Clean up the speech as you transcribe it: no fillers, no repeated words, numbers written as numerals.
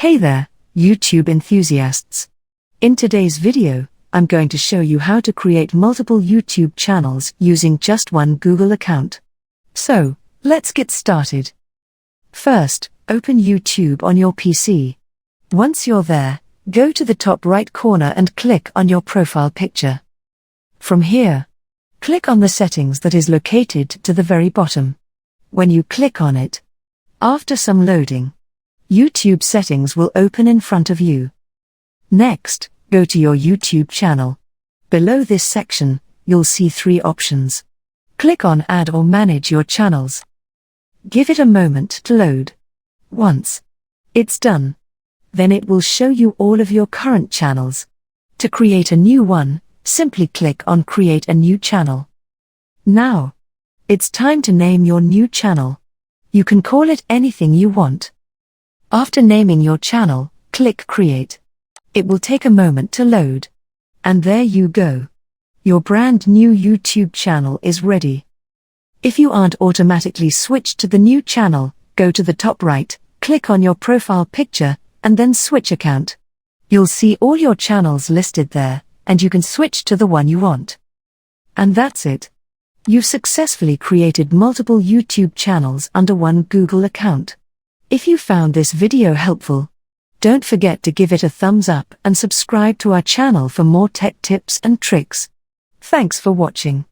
Hey there, YouTube enthusiasts. In today's video, I'm going to show you how to create multiple YouTube channels using just one Google account. So, let's get started. First, open YouTube on your PC. Once you're there, go to the top right corner and click on your profile picture. From here, click on the settings that is located to the very bottom. When you click on it, after some loading, YouTube settings will open in front of you. Next, go to your YouTube channel. Below this section, you'll see 3 options. Click on Add or Manage your channels. Give it a moment to load. Once it's done, then it will show you all of your current channels. To create a new one, simply click on Create a New Channel. Now, it's time to name your new channel. You can call it anything you want. After naming your channel, click Create. It will take a moment to load. And there you go. Your brand new YouTube channel is ready. If you aren't automatically switched to the new channel, go to the top right, click on your profile picture, and then switch account. You'll see all your channels listed there, and you can switch to the one you want. And that's it. You've successfully created multiple YouTube channels under one Google account. If you found this video helpful, don't forget to give it a thumbs up and subscribe to our channel for more tech tips and tricks. Thanks for watching.